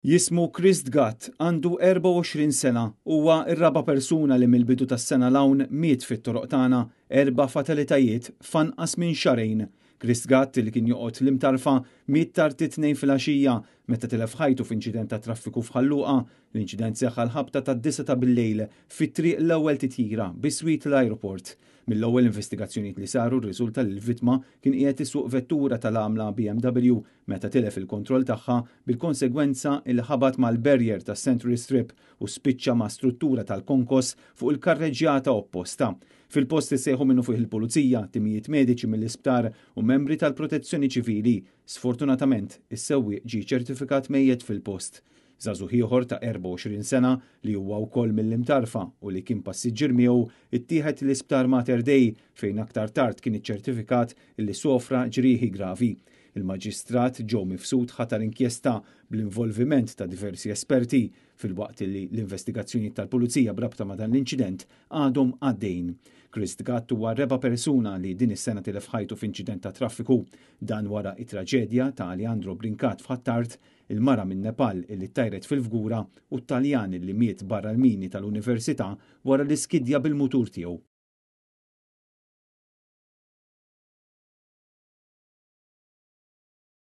Jismu Chris Gatt għandu 24 sena huwa r-raba persuna li mill-bidu tas-sena l-hawn miet fit-toroq tagħna 4 fatalitajiet f'anqas minn xarejn. Chris Gatt li kien joqgħod l-imtarfa miet tard it-tnejn filgħaxija meta tilef ħajtu f'inċident ta' traffiku f'Ħalluqa. L-inċident seħħ l-ħabta tad-9 ta' bil-lejl fit-triq l-ewwel titjira bis-swit l-ajruport. Mill-ewwel investigazzjonijiet li saru rriżulta li l-vittma kien qiegħed isuq vettura tal-għamla BMW meta tilef il-kontroll tagħha bil-konsegwenza il ħabat mal-barrier tas Century Strip u spiċċa ma' struttura tal-konkos fuq il-karreġġjata opposta. Fil-post issejħu minnu fuq il-pulizija, timijiet mediċi mill-isptar u membri tal-protezzjoni ċivili. Sfortunatament, is-sewwieq ġie ċertifikat mejjed fil-post. Żagħżugħ ieħor ta' 24 sena li huwa wkoll mill-imtarfa u li kien passiġġier miegħu ittieħed l-isptar Mater Dei fejn aktar tard kien iċċertifikat li sofra ġrieħi gravi. Il-maġistrat Joe Mifsud ħatar inkjesta bl-involviment ta' diversi esperti fil-waqt li l-investigazzjoni tal-pulizija brabta ma' dan l-inċident għadhom għaddejn. Chris Gatt huwa reba persuna li din is-sena tilef ħajtu f'inċident ta' traffiku. Dan wara it-traġedja ta' Alejandro Brincat f'Ħattart, il-mara minn Nepal illi tajret fil-fgura u t-Taljan illi miet barra l-mini tal-Università wara l-iskidja bil-mutur tiegħu.